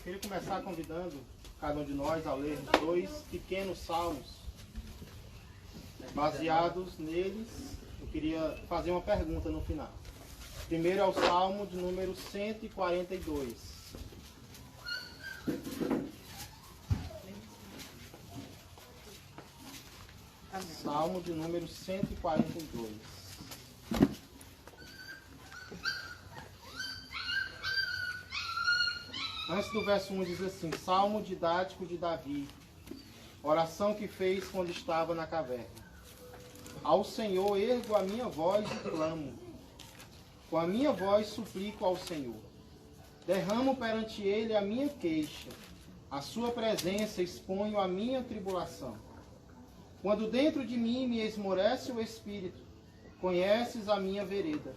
queria começar convidando cada um de nós a ler dois pequenos salmos. Baseados neles, eu queria fazer uma pergunta no final. Primeiro é o salmo de número 142. Salmo de número 142. Antes do verso 1 diz assim: Salmo didático de Davi, oração que fez quando estava na caverna. Ao Senhor ergo a minha voz e clamo. Com a minha voz suplico ao Senhor. Derramo perante Ele a minha queixa. À sua presença exponho a minha tribulação. Quando dentro de mim me esmorece o espírito, conheces a minha vereda.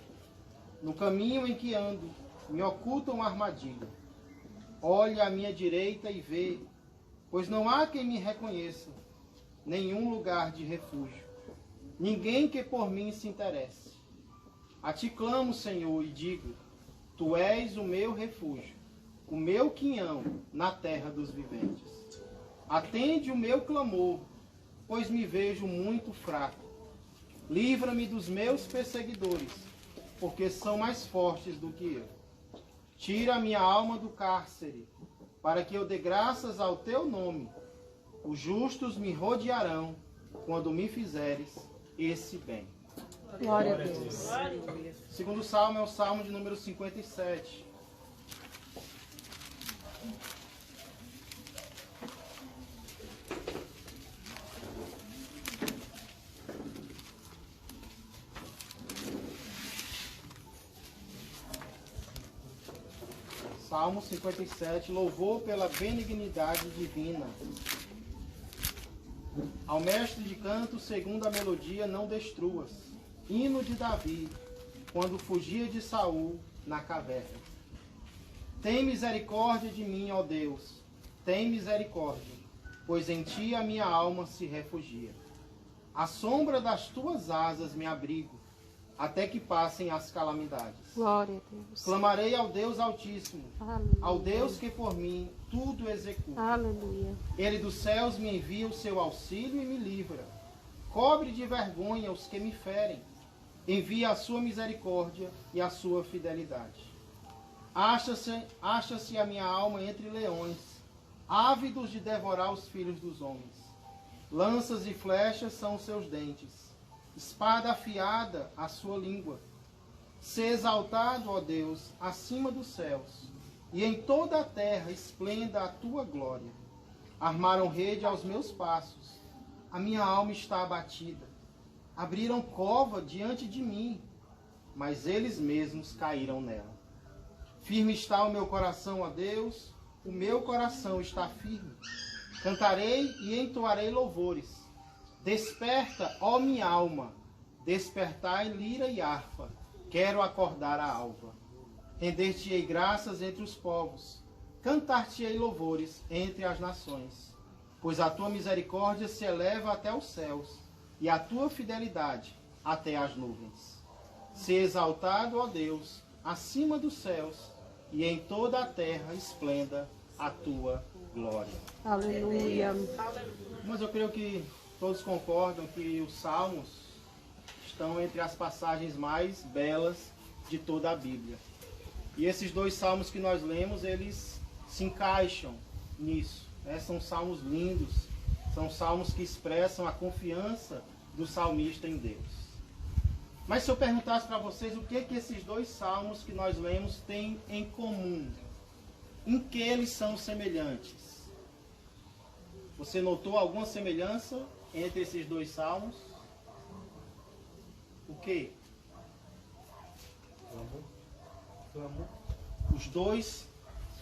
No caminho em que ando, me oculta uma armadilha. Olha à minha direita e vê, pois não há quem me reconheça, nenhum lugar de refúgio. Ninguém que por mim se interesse. A ti clamo, Senhor, e digo, tu és o meu refúgio, o meu quinhão na terra dos viventes. Atende o meu clamor, pois me vejo muito fraco. Livra-me dos meus perseguidores, porque são mais fortes do que eu. Tira a minha alma do cárcere, para que eu dê graças ao teu nome. Os justos me rodearão, quando me fizeres esse bem. Glória a Deus. O segundo salmo é o salmo de número 57. Salmo 57, louvor pela benignidade divina. Ao mestre de canto, segundo a melodia, não destruas. Hino de Davi, quando fugia de Saul na caverna. Tem misericórdia de mim, ó Deus, tem misericórdia, pois em ti a minha alma se refugia. À sombra das tuas asas me abrigo, até que passem as calamidades. Glória a Deus. Clamarei ao Deus Altíssimo, Aleluia. ao Deus que por mim tudo executa. Aleluia. Ele dos céus me envia o seu auxílio e me livra. Cobre de vergonha os que me ferem. Envia a sua misericórdia e a sua fidelidade. Acha-se a minha alma entre leões, ávidos de devorar os filhos dos homens. Lanças e flechas são os seus dentes. Espada afiada a sua língua. Sê exaltado, ó Deus, acima dos céus, e em toda a terra esplenda a tua glória. Armaram rede aos meus passos, a minha alma está abatida. Abriram cova diante de mim, mas eles mesmos caíram nela. Firme está o meu coração, ó Deus, o meu coração está firme. Cantarei e entoarei louvores. Desperta, ó minha alma, despertai lira e harpa, quero acordar a alva. Render-te-ei graças entre os povos, cantar-te-ei louvores entre as nações. Pois a tua misericórdia se eleva até os céus, e a tua fidelidade até as nuvens. Se exaltado, ó Deus, acima dos céus, e em toda a terra esplenda a tua glória. Aleluia. Mas eu creio que todos concordam que os salmos estão entre as passagens mais belas de toda a Bíblia. E esses dois salmos que nós lemos, eles se encaixam nisso, né? São salmos lindos, são salmos que expressam a confiança do salmista em Deus. Mas se eu perguntasse para vocês o que esses dois salmos que nós lemos têm em comum, em que eles são semelhantes? Você notou alguma semelhança entre esses dois salmos? O quê? Clamor. Os dois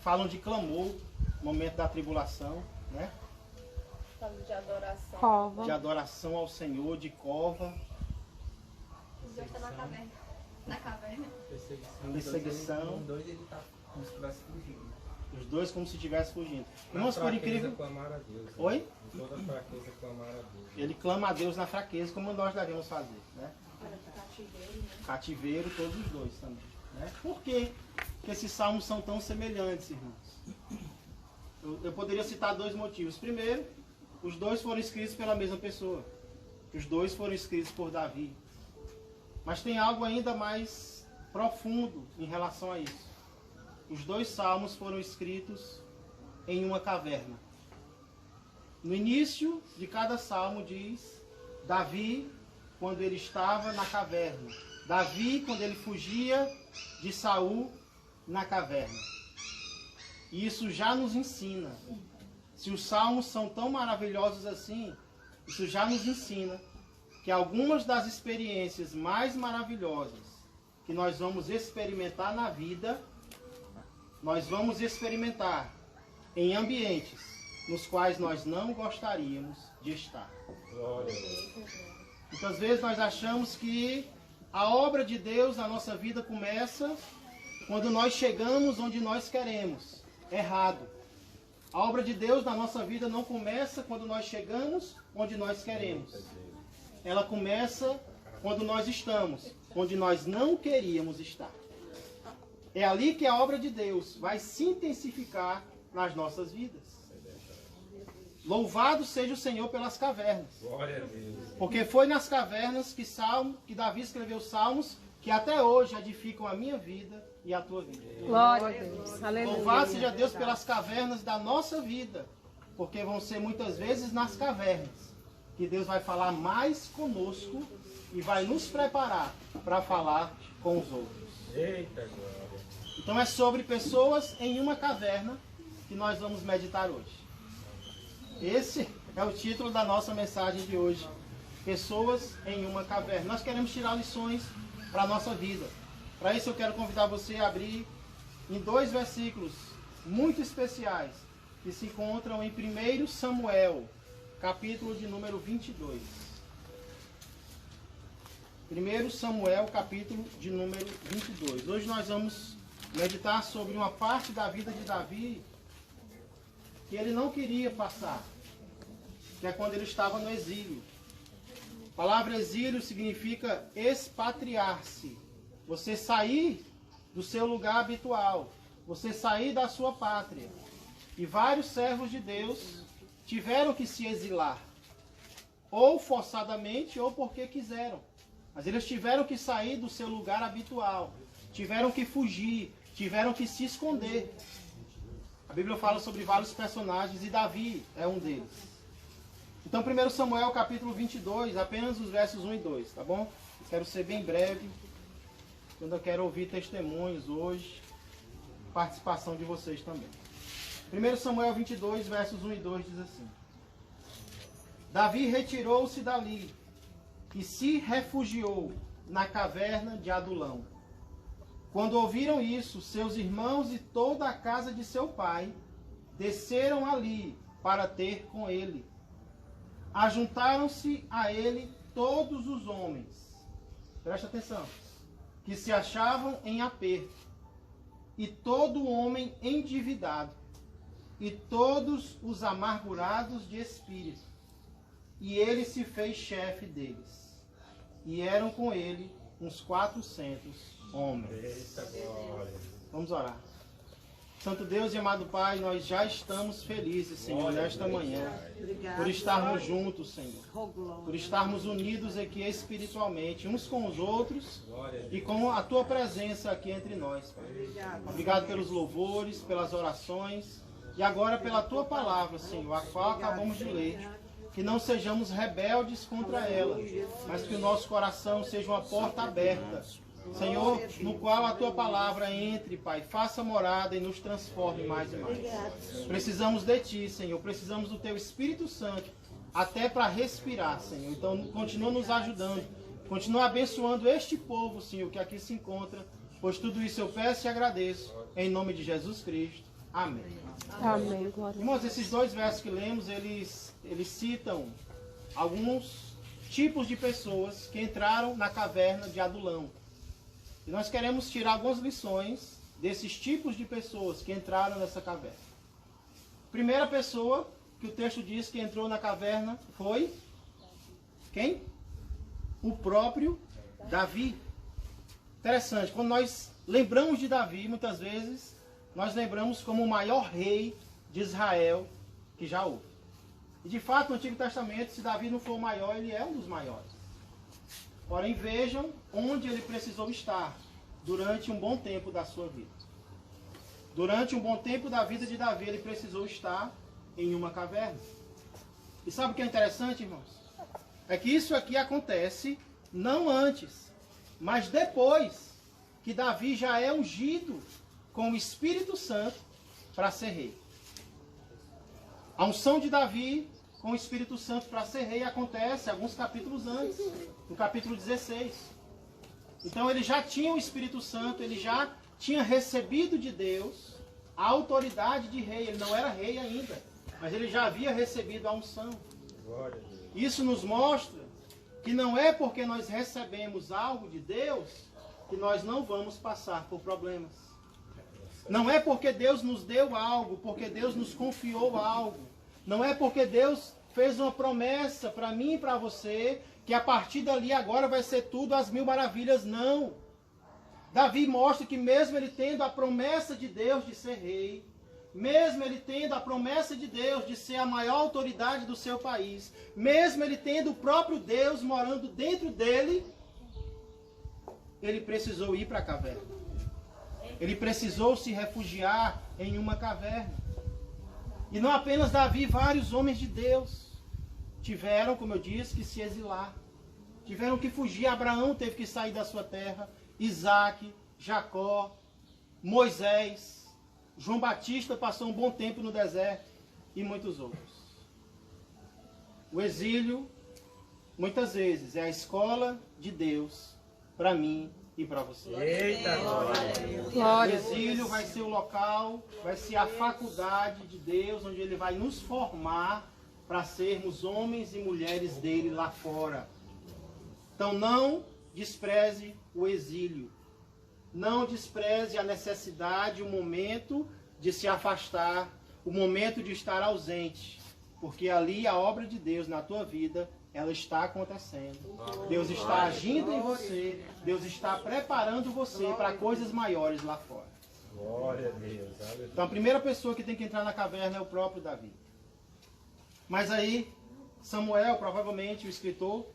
falam de clamor, momento da tribulação, né? Falando de adoração. Cova. De adoração ao Senhor, de cova, Os dois estão na caverna. Na caverna. perseguição. Os dois ele tá como se estivesse fugindo. Os dois como se estivesse fugindo. Na Irmãos, por fraqueza, incrível... clamar a Deus. Né? Oi? Em toda fraqueza, clamar a Deus. Ele clama a Deus na fraqueza, como nós devemos fazer, né? Cativeiro, né? Cativeiro, todos os dois também, né? Por que esses salmos são tão semelhantes, irmãos? Eu poderia citar dois motivos. Primeiro, os dois foram escritos pela mesma pessoa. Os dois foram escritos por Davi. Mas tem algo ainda mais profundo em relação a isso. Os dois salmos foram escritos em uma caverna. No início de cada salmo diz Davi quando ele estava na caverna. Davi quando ele fugia de Saul na caverna. E isso já nos ensina. Se os salmos são tão maravilhosos assim, isso já nos ensina que algumas das experiências mais maravilhosas que nós vamos experimentar na vida, nós vamos experimentar em ambientes nos quais nós não gostaríamos de estar. Muitas vezes nós achamos que a obra de Deus na nossa vida começa quando nós chegamos onde nós queremos. Errado. A obra de Deus na nossa vida não começa quando nós chegamos onde nós queremos. Ela começa quando nós estamos onde nós não queríamos estar. É ali que a obra de Deus vai se intensificar nas nossas vidas. Louvado seja o Senhor pelas cavernas. Glória a Deus. Porque foi nas cavernas que Davi escreveu salmos que até hoje edificam a minha vida e a tua vida. Glória a Deus. Aleluia. Louvado seja Deus pelas cavernas da nossa vida. Porque vão ser muitas vezes nas cavernas que Deus vai falar mais conosco e vai nos preparar para falar com os outros. Eita glória. Então é sobre pessoas em uma caverna que nós vamos meditar hoje. Esse é o título da nossa mensagem de hoje. Pessoas em uma caverna. Nós queremos tirar lições para a nossa vida. Para isso eu quero convidar você a abrir em dois versículos muito especiais que se encontram em 1 Samuel, capítulo de número 22. 1 Samuel, capítulo de número 22. Hoje nós vamos meditar sobre uma parte da vida de Davi que ele não queria passar, que é quando ele estava no exílio. A palavra exílio significa expatriar-se. Você sair do seu lugar habitual, você sair da sua pátria. E vários servos de Deus tiveram que se exilar, ou forçadamente, ou porque quiseram. Mas eles tiveram que sair do seu lugar habitual, tiveram que fugir, tiveram que se esconder. A Bíblia fala sobre vários personagens e Davi é um deles. Então, 1 Samuel capítulo 22, apenas os versos 1 e 2, tá bom? Quero ser bem breve, quando eu quero ouvir testemunhos hoje, participação de vocês também. 1 Samuel 22, versos 1 e 2 diz assim: Davi retirou-se dali e se refugiou na caverna de Adulão. Quando ouviram isso, seus irmãos e toda a casa de seu pai desceram ali para ter com ele. Ajuntaram-se a ele todos os homens, presta atenção, que se achavam em aperto, e todo homem endividado, e todos os amargurados de espírito. E ele se fez chefe deles. E eram com ele uns 400 homens. Eita glória. Vamos orar. Santo Deus e amado Pai, nós já estamos felizes, Senhor, Glória a nesta Deus, manhã, Pai. por estarmos juntos, Senhor, por estarmos unidos aqui espiritualmente, uns com os outros Glória a Deus. e com a Tua presença aqui entre nós, Pai. Obrigado pelos louvores, pelas orações e agora pela Tua palavra, Senhor, a qual acabamos de ler. Que não sejamos rebeldes contra ela, mas que o nosso coração seja uma porta aberta, Senhor, no qual a Tua palavra entre, Pai, faça morada e nos transforme mais e mais. Precisamos de Ti, Senhor, precisamos do Teu Espírito Santo, até para respirar, Senhor. Então, continua nos ajudando, continua abençoando este povo, Senhor, que aqui se encontra, pois tudo isso eu peço e agradeço, em nome de Jesus Cristo. Amém. Amém. Glória a Irmãos, esses dois versos que lemos, eles citam alguns tipos de pessoas que entraram na caverna de Adulão. E nós queremos tirar algumas lições desses tipos de pessoas que entraram nessa caverna. Primeira pessoa que o texto diz que entrou na caverna foi quem? O próprio Davi. Interessante, quando nós lembramos de Davi, muitas vezes nós lembramos como o maior rei de Israel que já houve. E de fato, no Antigo Testamento, se Davi não for o maior, ele é um dos maiores. Porém, vejam onde ele precisou estar durante um bom tempo da sua vida. Durante um bom tempo da vida de Davi, ele precisou estar em uma caverna. E sabe o que é interessante, irmãos? É que isso aqui acontece não antes, mas depois que Davi já é ungido com o Espírito Santo para ser rei. A unção de Davi com o Espírito Santo para ser rei acontece alguns capítulos antes, no capítulo 16. Então ele já tinha o Espírito Santo, ele já tinha recebido de Deus a autoridade de rei. Ele não era rei ainda, mas ele já havia recebido a unção. Isso nos mostra que não é porque nós recebemos algo de Deus que nós não vamos passar por problemas. Não é porque Deus nos deu algo, porque Deus nos confiou algo. Não é porque Deus fez uma promessa para mim e para você, que a partir dali agora vai ser tudo às mil maravilhas. Não. Davi mostra que mesmo ele tendo a promessa de Deus de ser rei, mesmo ele tendo a promessa de Deus de ser a maior autoridade do seu país, mesmo ele tendo o próprio Deus morando dentro dele, ele precisou ir para a caverna. Ele precisou se refugiar em uma caverna. E não apenas Davi, vários homens de Deus tiveram, como eu disse, que se exilar. Tiveram que fugir. Abraão teve que sair da sua terra. Isaac, Jacó, Moisés, João Batista passou um bom tempo no deserto e muitos outros. O exílio, muitas vezes, é a escola de Deus para mim e para você. Eita, O exílio vai ser o local, vai ser a faculdade de Deus, onde Ele vai nos formar para sermos homens e mulheres dele lá fora. Então não despreze o exílio. Não despreze a necessidade, o momento de se afastar, o momento de estar ausente. Porque ali a obra de Deus na tua vida, ela está acontecendo. Deus está agindo em você. Deus está preparando você para coisas maiores lá fora. Glória a Deus. Então a primeira pessoa que tem que entrar na caverna é o próprio Davi. Mas aí, Samuel, provavelmente o escritor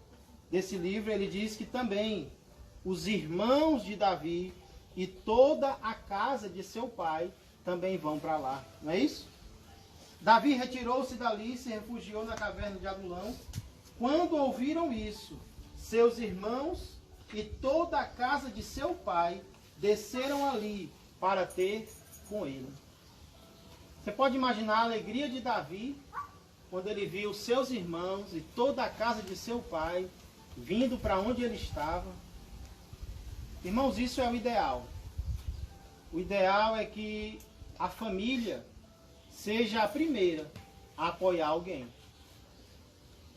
desse livro, ele diz que também os irmãos de Davi e toda a casa de seu pai também vão para lá. Não é isso? Davi retirou-se dali e se refugiou na caverna de Adulão. Quando ouviram isso, seus irmãos e toda a casa de seu pai desceram ali para ter com ele. Você pode imaginar a alegria de Davi quando ele viu seus irmãos e toda a casa de seu pai vindo para onde ele estava. Irmãos, isso é o ideal. O ideal é que a família seja a primeira a apoiar alguém.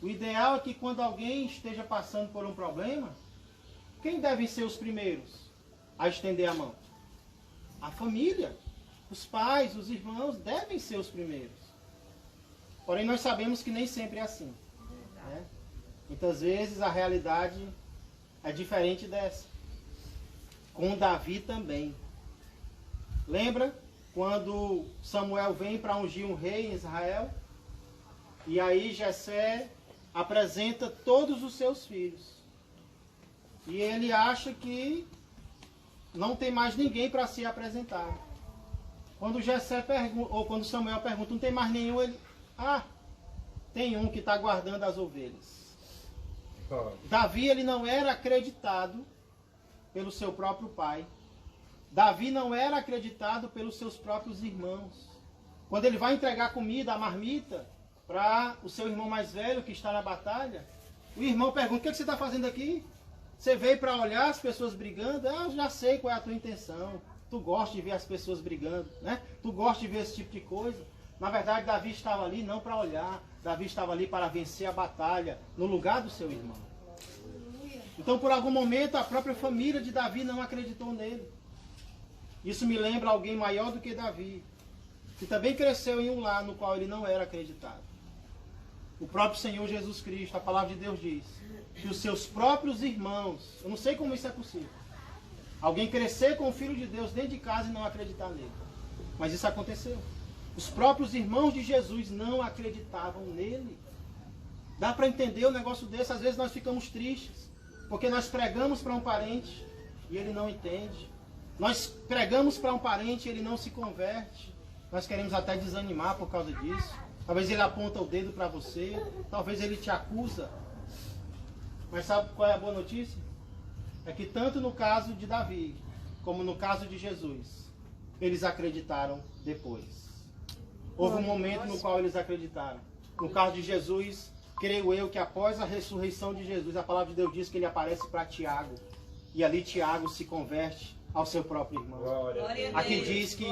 O ideal é que quando alguém esteja passando por um problema, quem devem ser os primeiros a estender a mão? A família. Os pais, os irmãos devem ser os primeiros. Porém, nós sabemos que nem sempre é assim. Né? Muitas vezes a realidade é diferente dessa. Com Davi também. Lembra quando Samuel vem para ungir um rei em Israel? E aí Jessé apresenta todos os seus filhos. E ele acha que não tem mais ninguém para se apresentar. Quando Jessé pergunta, ou quando Samuel pergunta, não tem mais nenhum, ele... Ah, tem um que está guardando as ovelhas. Davi, ele não era acreditado pelo seu próprio pai. Davi não era acreditado pelos seus próprios irmãos. Quando ele vai entregar comida, a marmita, para o seu irmão mais velho que está na batalha, o irmão pergunta, o que você está fazendo aqui? Você veio para olhar as pessoas brigando? Ah, eu já sei qual é a tua intenção. Tu gosta de ver as pessoas brigando, né? Tu gosta de ver esse tipo de coisa. Na verdade, Davi estava ali não para olhar. Davi estava ali para vencer a batalha no lugar do seu irmão. Então, por algum momento, a própria família de Davi não acreditou nele. Isso me lembra alguém maior do que Davi, que também cresceu em um lar no qual ele não era acreditado. O próprio Senhor Jesus Cristo, a palavra de Deus diz, que os seus próprios irmãos, eu não sei como isso é possível, alguém crescer com o Filho de Deus dentro de casa e não acreditar nele. Mas isso aconteceu. Os próprios irmãos de Jesus não acreditavam nele. Dá para entender um negócio desse? Às vezes nós ficamos tristes, porque nós pregamos para um parente e ele não entende. Nós pregamos para um parente e ele não se converte. Nós queremos até desanimar por causa disso. Talvez ele aponta o dedo para você, talvez ele te acusa. Mas sabe qual é a boa notícia? É que tanto no caso de Davi, como no caso de Jesus, eles acreditaram depois. Houve um momento no qual eles acreditaram. No caso de Jesus, creio eu que após a ressurreição de Jesus, a palavra de Deus diz que ele aparece para Tiago. E ali Tiago se converte ao seu próprio irmão. Aqui diz que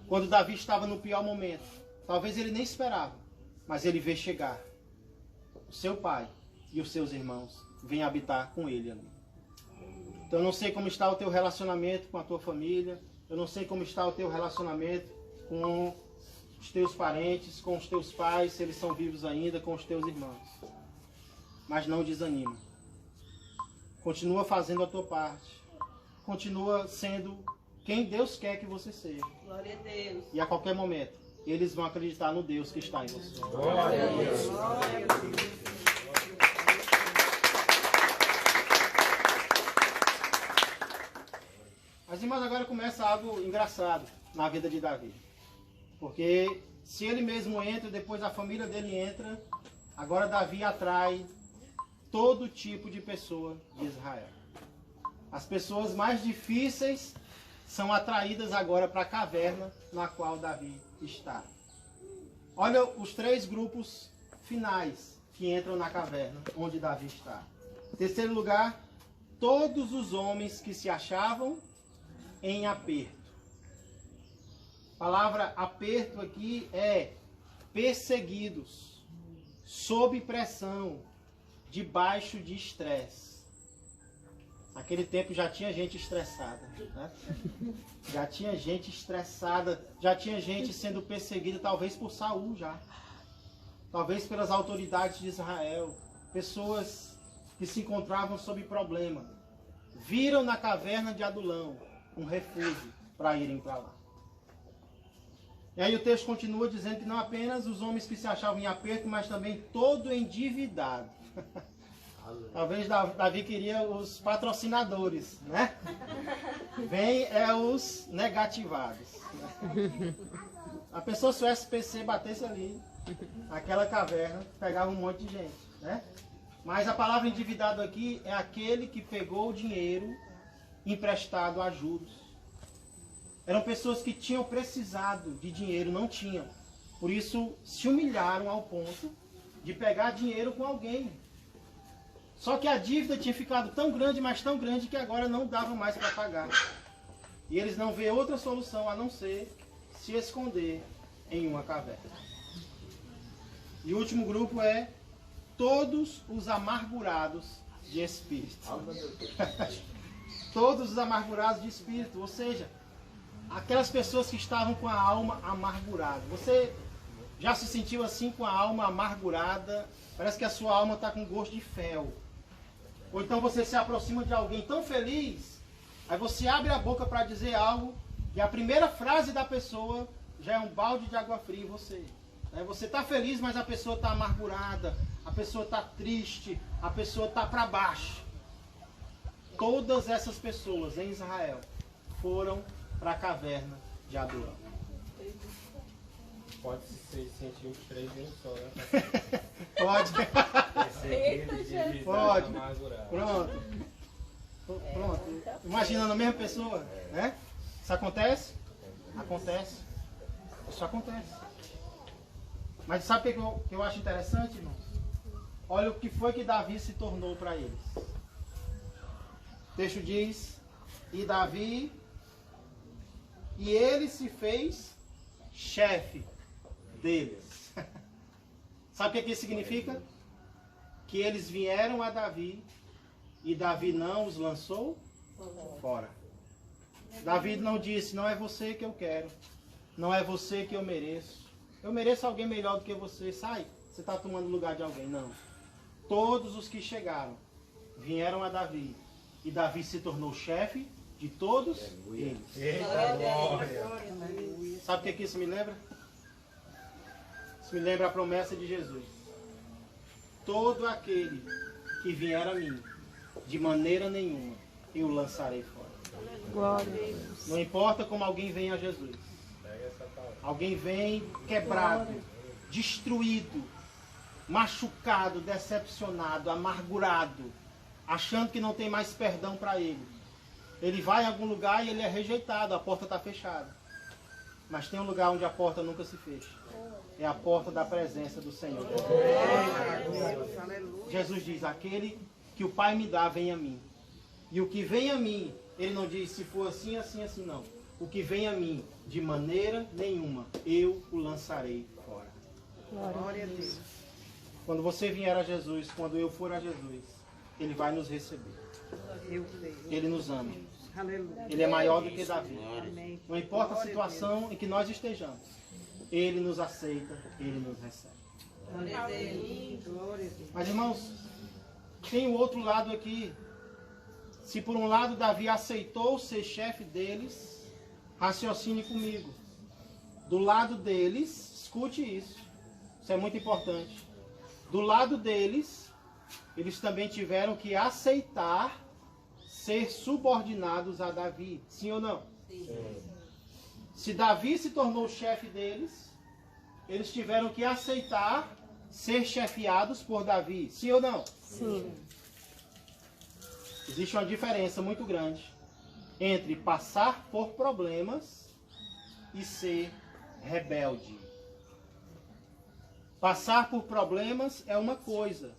quando Davi estava no pior momento, talvez ele nem esperava, mas ele vê chegar o seu pai e os seus irmãos vêm habitar com ele ali. Então eu não sei como está o teu relacionamento com a tua família, eu não sei como está o teu relacionamento com os teus parentes, com os teus pais, se eles são vivos ainda, com os teus irmãos. Mas não desanima. Continua fazendo a tua parte. Continua sendo quem Deus quer que você seja. Glória a Deus. E a qualquer momento, eles vão acreditar no Deus que está em você. Glória a Deus. Glória a Deus. Mas irmãos, agora começa algo engraçado na vida de Davi. Porque se ele mesmo entra, depois a família dele entra, agora Davi atrai todo tipo de pessoa de Israel. As pessoas mais difíceis são atraídas agora para a caverna na qual Davi está. Olha os 3 grupos finais que entram na caverna onde Davi está. Em terceiro lugar, todos os homens que se achavam em aperto. A palavra aperto aqui é perseguidos, sob pressão, debaixo de estresse. Naquele tempo já tinha gente estressada, né? Já tinha gente estressada, já tinha gente sendo perseguida, talvez por Saul já. Talvez pelas autoridades de Israel. Pessoas que se encontravam sob problema. Viram na caverna de Adulão um refúgio para irem para lá. E aí o texto continua dizendo que não apenas os homens que se achavam em aperto, mas também todo endividado. Talvez Davi queria os patrocinadores, né? Vem os negativados. A pessoa, se o SPC batesse ali, naquela caverna, pegava um monte de gente, né? Mas a palavra endividado aqui é aquele que pegou o dinheiro emprestado a juros. Eram pessoas que tinham precisado de dinheiro, não tinham. Por isso se humilharam ao ponto de pegar dinheiro com alguém. Só que a dívida tinha ficado tão grande, mas tão grande, que agora não dava mais para pagar. E eles não vêem outra solução a não ser se esconder em uma caverna. E o último grupo é todos os amargurados de espírito. Todos os amargurados de espírito, ou seja, aquelas pessoas que estavam com a alma amargurada. Você já se sentiu assim com a alma amargurada? Parece que a sua alma está com gosto de fel. Ou então você se aproxima de alguém tão feliz, aí você abre a boca para dizer algo, e a primeira frase da pessoa já é um balde de água fria em você. Você está feliz, mas a pessoa está amargurada, a pessoa está triste, a pessoa está para baixo. Todas essas pessoas em Israel foram para a caverna de Adulão. Pode se sentir os 3 em um só, né? Pode. Pode. Amargurado. Pronto. Imaginando a mesma pessoa, né? Isso acontece? Acontece. Isso acontece. Mas sabe o que eu acho interessante, irmãos? Olha o que foi que Davi se tornou para eles. O texto diz, e ele se fez chefe deles. Sabe o que isso significa? Que eles vieram a Davi e Davi não os lançou fora. Davi não disse, não é você que eu quero, não é você que eu mereço. Eu mereço alguém melhor do que você, sai, você está tomando lugar de alguém. Não. Todos os que chegaram vieram a Davi e Davi se tornou chefe de todos eles. Eita, glória. Sabe o que isso me lembra? Isso me lembra a promessa de Jesus. Todo aquele que vier a mim, de maneira nenhuma, eu o lançarei fora. Glória a Deus. Não importa como alguém vem a Jesus. Alguém vem quebrado, destruído, machucado, decepcionado, amargurado, achando que não tem mais perdão para ele. Ele vai em algum lugar e ele é rejeitado, a porta está fechada. Mas tem um lugar onde a porta nunca se fecha. É a porta da presença do Senhor. Jesus diz, aquele que o Pai me dá, vem a mim. E o que vem a mim, ele não diz se for assim, assim, assim, não. O que vem a mim, de maneira nenhuma, eu o lançarei fora. Glória a Deus. Quando você vier a Jesus, quando eu for a Jesus, ele vai nos receber. Ele nos ama. Ele é maior do que Davi. Não importa a situação em que nós estejamos, ele nos aceita, ele nos recebe. Mas irmãos, tem o outro lado aqui. Se por um lado Davi aceitou ser chefe deles, raciocine comigo. Do lado deles, escute isso. Isso é muito importante. Do lado deles, eles também tiveram que aceitar ser subordinados a Davi. Sim ou não? Sim. Se Davi se tornou chefe deles, eles tiveram que aceitar ser chefiados por Davi. Sim ou não? Sim. Existe uma diferença muito grande entre passar por problemas e ser rebelde. Passar por problemas é uma coisa.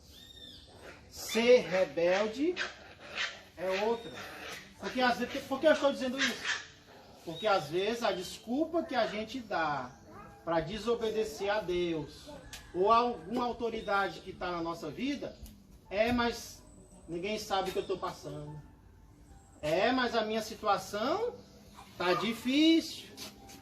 Ser rebelde é outra. Porque às vezes, por que eu estou dizendo isso? Porque às vezes a desculpa que a gente dá para desobedecer a Deus ou a alguma autoridade que está na nossa vida é, mas ninguém sabe o que eu estou passando. É, mas a minha situação está difícil.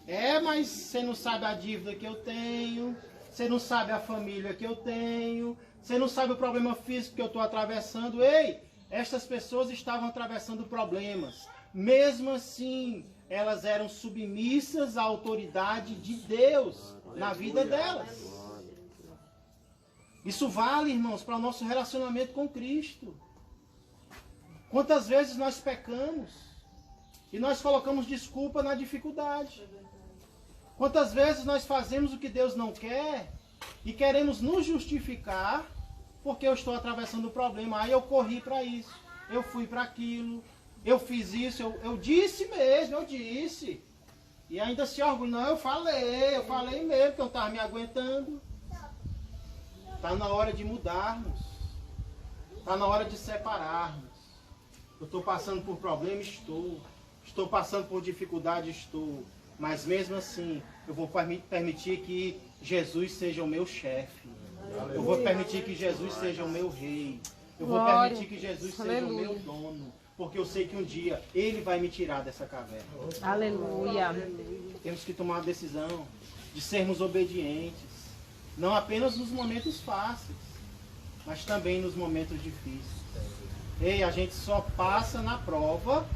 É, mas você não sabe a dívida que eu tenho. Você não sabe a família que eu tenho. Você não sabe o problema físico que eu estou atravessando. Ei, estas pessoas estavam atravessando problemas. Mesmo assim, elas eram submissas à autoridade de Deus na vida delas. Isso vale, irmãos, para o nosso relacionamento com Cristo. Quantas vezes nós pecamos e nós colocamos desculpa na dificuldade? Quantas vezes nós fazemos o que Deus não quer e queremos nos justificar porque eu estou atravessando o problema. Aí eu corri para isso, eu fui para aquilo, eu fiz isso, eu disse mesmo, eu disse. E ainda se orgulha, não, eu falei mesmo que eu estava me aguentando. Está na hora de mudarmos, está na hora de separarmos. Eu estou passando por problema, estou passando por dificuldade, estou. Mas mesmo assim, eu vou permitir que Jesus seja o meu chefe. Eu vou permitir que Jesus seja o meu rei. Eu vou permitir que Jesus seja o meu dono. Porque eu sei que um dia Ele vai me tirar dessa caverna. Aleluia. Temos que tomar uma decisão de sermos obedientes. Não apenas nos momentos fáceis, mas também nos momentos difíceis. Ei, a gente só passa na prova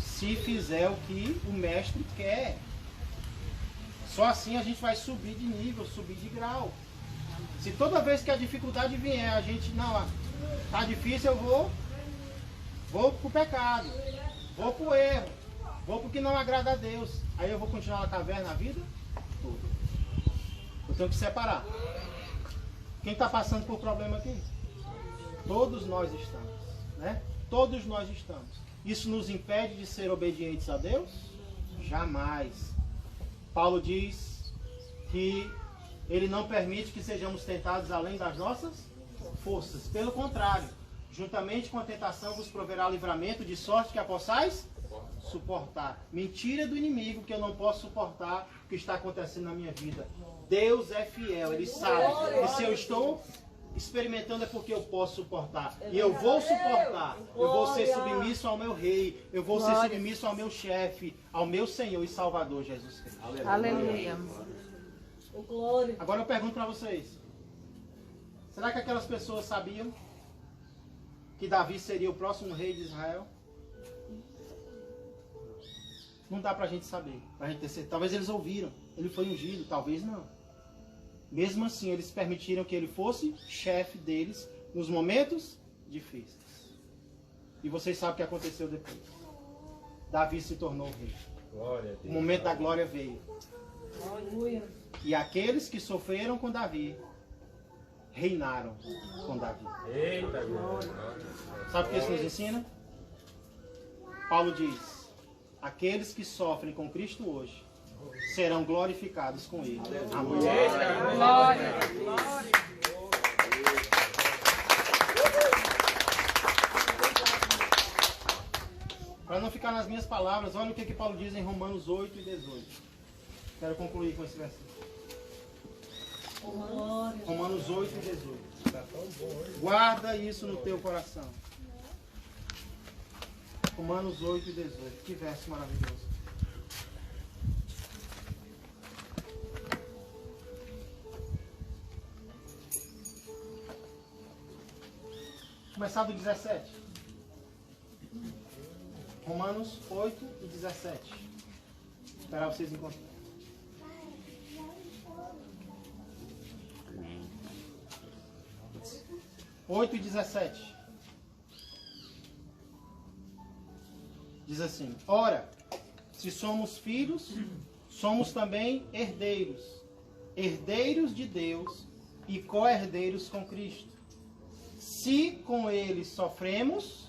se fizer o que o mestre quer. Só assim a gente vai subir de nível, subir de grau. Se toda vez que a dificuldade vier, a gente, não, tá difícil, eu vou pro pecado, vou pro erro, vou pro que não agrada a Deus. Aí eu vou continuar na caverna a vida toda. Eu tenho que separar. Quem está passando por problema aqui? Todos nós estamos, né? Todos nós estamos. Isso nos impede de ser obedientes a Deus? Jamais. Paulo diz que ele não permite que sejamos tentados além das nossas forças. Pelo contrário, juntamente com a tentação vos proverá livramento, de sorte que a possais suportar. Mentira do inimigo que eu não posso suportar o que está acontecendo na minha vida. Deus é fiel, Ele sabe. E se eu estou experimentando é porque eu posso suportar. E eu vou suportar. Eu vou ser submisso ao meu rei. Eu vou ser submisso ao meu chefe, ao meu Senhor e Salvador Jesus Cristo. Aleluia. Agora eu pergunto para vocês. Será que aquelas pessoas sabiam que Davi seria o próximo rei de Israel? Não dá pra gente saber, pra gente ter certeza. Talvez eles ouviram, ele foi ungido, talvez não. Mesmo assim, eles permitiram que ele fosse chefe deles nos momentos difíceis. E vocês sabem o que aconteceu depois. Davi se tornou rei. Glória a Deus. O momento da glória veio. E aqueles que sofreram com Davi, reinaram com Davi. Eita, glória. Sabe o que isso nos ensina? Paulo diz, aqueles que sofrem com Cristo hoje, serão glorificados com Ele. Amanhã. Glória. Para não ficar nas minhas palavras, olha o que Paulo diz em Romanos 8 e 18. Quero concluir com esse versículo. Romanos 8 e 18. Guarda isso no teu coração. Romanos 8 e 18. Que verso maravilhoso. Começar do 17. Romanos 8 e 17. Esperar vocês encontrarem. Amém. 8 e 17. Diz assim: ora, se somos filhos, somos também herdeiros, herdeiros de Deus e co-herdeiros com Cristo. Se com Ele sofremos,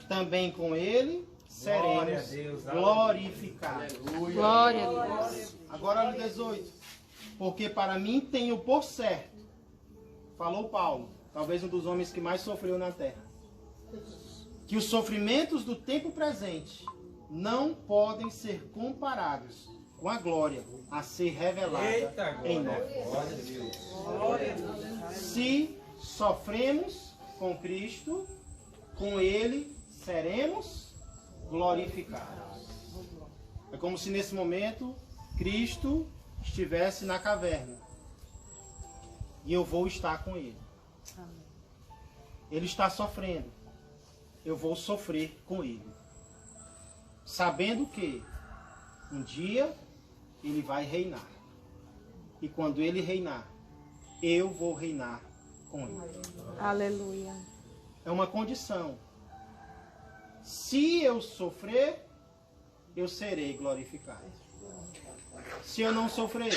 também com Ele Glória a seremos Deus, glorificados. Glória a Deus. Agora no 18. Porque para mim tenho por certo, falou Paulo, talvez um dos homens que mais sofreu na terra, que os sofrimentos do tempo presente não podem ser comparados com a glória a ser revelada Eita, em glória. nós. Glória a Deus. Glória a Deus. Se sofremos com Cristo, com Ele seremos glorificados. É como se nesse momento Cristo estivesse na caverna e eu vou estar com Ele. Ele está sofrendo, eu vou sofrer com Ele, sabendo que um dia Ele vai reinar, e quando Ele reinar, eu vou reinar com Ele. Aleluia. É uma condição. Se eu sofrer, eu serei glorificado. Se eu não sofrer,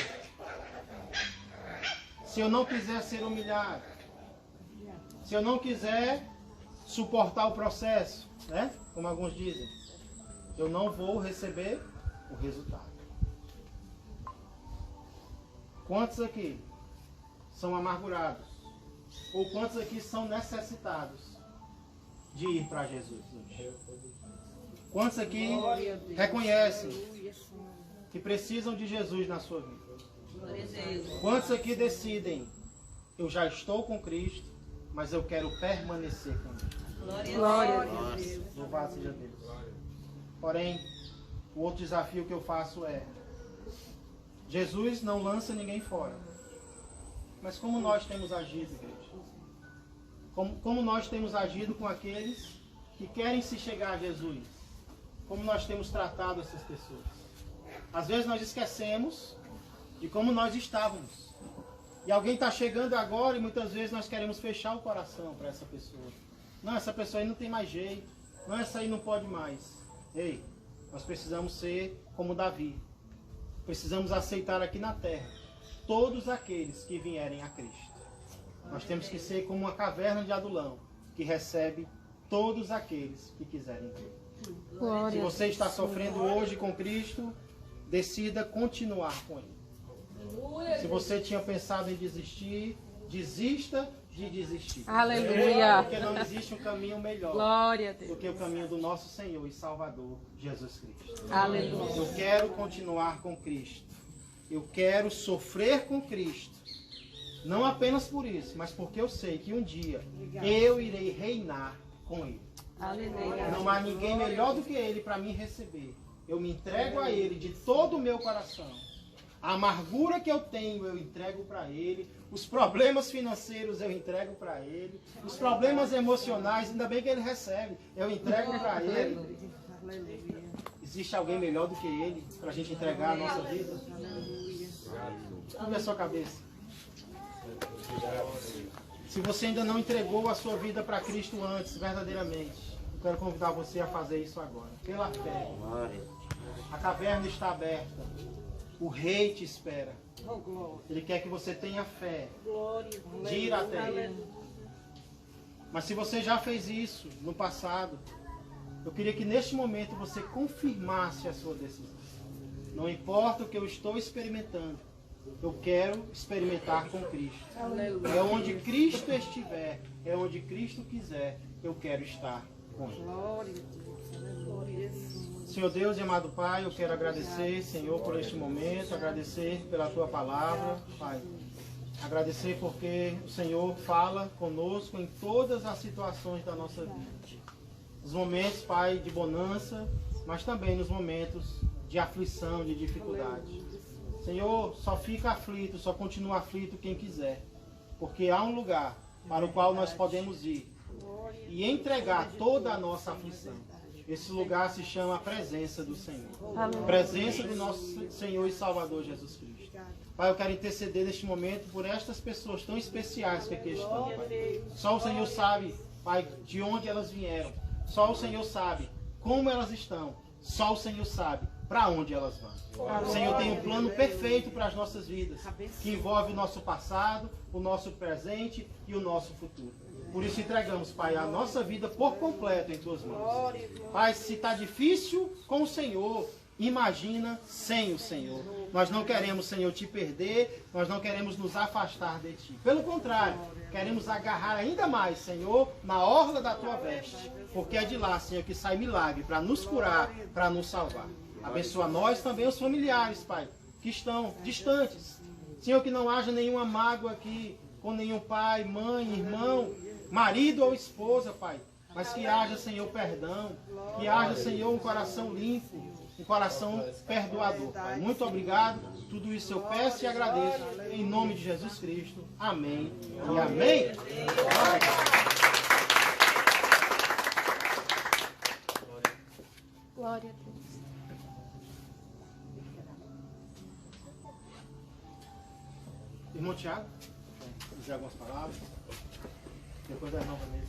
se eu não quiser ser humilhado, se eu não quiser suportar o processo, né? Como alguns dizem, eu não vou receber o resultado. Quantos aqui são amargurados? Ou quantos aqui são necessitados de ir para Jesus hoje? Quantos aqui reconhecem que precisam de Jesus na sua vida? Glória a Deus. Quantos aqui decidem, eu já estou com Cristo, mas eu quero permanecer com Ele? Glória a Deus. Louvado seja Deus. Porém, o outro desafio que eu faço é, Jesus não lança ninguém fora. Mas como nós temos agido, igreja? Como nós temos agido com aqueles que querem se chegar a Jesus? Como nós temos tratado essas pessoas? Às vezes nós esquecemos de como nós estávamos. E alguém está chegando agora e muitas vezes nós queremos fechar o coração para essa pessoa. Não, essa pessoa aí não tem mais jeito. Não, essa aí não pode mais. Ei, nós precisamos ser como Davi. Precisamos aceitar aqui na terra todos aqueles que vierem a Cristo. Nós temos que ser como uma caverna de Adulão, que recebe todos aqueles que quiserem vir. Se Glória. você está sofrendo hoje com Cristo, decida continuar com Ele. Se você tinha pensado em desistir, desista de desistir. Aleluia. Porque não existe um caminho melhor Glória a do Deus. que o caminho do nosso Senhor e Salvador, Jesus Cristo. Aleluia. Eu quero continuar com Cristo. Eu quero sofrer com Cristo. Não apenas por isso, mas porque eu sei que um dia eu irei reinar com Ele. Aleluia. Não há ninguém melhor do que Ele para me receber. Eu me entrego a Ele de todo o meu coração. A amargura que eu tenho, eu entrego para Ele. Os problemas financeiros, eu entrego para Ele. Os problemas emocionais, ainda bem que Ele recebe. Eu entrego para Ele. Existe alguém melhor do que Ele para a gente entregar a nossa vida? Curva a sua cabeça. Se você ainda não entregou a sua vida para Cristo antes, verdadeiramente, eu quero convidar você a fazer isso agora. Pela fé. A caverna está aberta. O Rei te espera. Ele quer que você tenha fé de ir até Ele. Mas se você já fez isso no passado, eu queria que neste momento você confirmasse a sua decisão. Não importa o que eu estou experimentando, eu quero experimentar com Cristo. É onde Cristo estiver, é onde Cristo quiser, eu quero estar com Ele. Senhor Deus e amado Pai, eu quero agradecer, Senhor, por este momento, agradecer pela Tua palavra, Pai. Agradecer porque o Senhor fala conosco em todas as situações da nossa vida. Nos momentos, Pai, de bonança, mas também nos momentos de aflição, de dificuldade. Senhor, só fica aflito, só continua aflito quem quiser. Porque há um lugar para o qual nós podemos ir e entregar toda a nossa aflição. Esse lugar se chama a presença do Senhor. Presença do nosso Senhor e Salvador Jesus Cristo. Pai, eu quero interceder neste momento por estas pessoas tão especiais que aqui estão, Pai. Só o Senhor sabe, Pai, de onde elas vieram. Só o Senhor sabe como elas estão. Só o Senhor sabe para onde elas vão. O Senhor tem um plano perfeito para as nossas vidas, que envolve o nosso passado, o nosso presente e o nosso futuro. Por isso entregamos, Pai, a nossa vida por completo em Tuas mãos. Pai, se está difícil com o Senhor, imagina sem o Senhor. Nós não queremos, Senhor, Te perder, nós não queremos nos afastar de Ti. Pelo contrário, queremos agarrar ainda mais, Senhor, na orla da Tua veste. Porque é de lá, Senhor, que sai milagre para nos curar, para nos salvar. Abençoa nós também, os familiares, Pai, que estão distantes. Senhor, que não haja nenhuma mágoa aqui com nenhum pai, mãe, irmão, marido ou esposa, Pai. Mas que haja, Senhor, perdão. Que haja, Senhor, um coração limpo, um coração perdoador, Pai. Muito obrigado. Tudo isso eu peço e agradeço. Em nome de Jesus Cristo. Amém e amém. Glória a Deus. Irmão Tiago, dizer algumas palavras. Depois da nova mesa.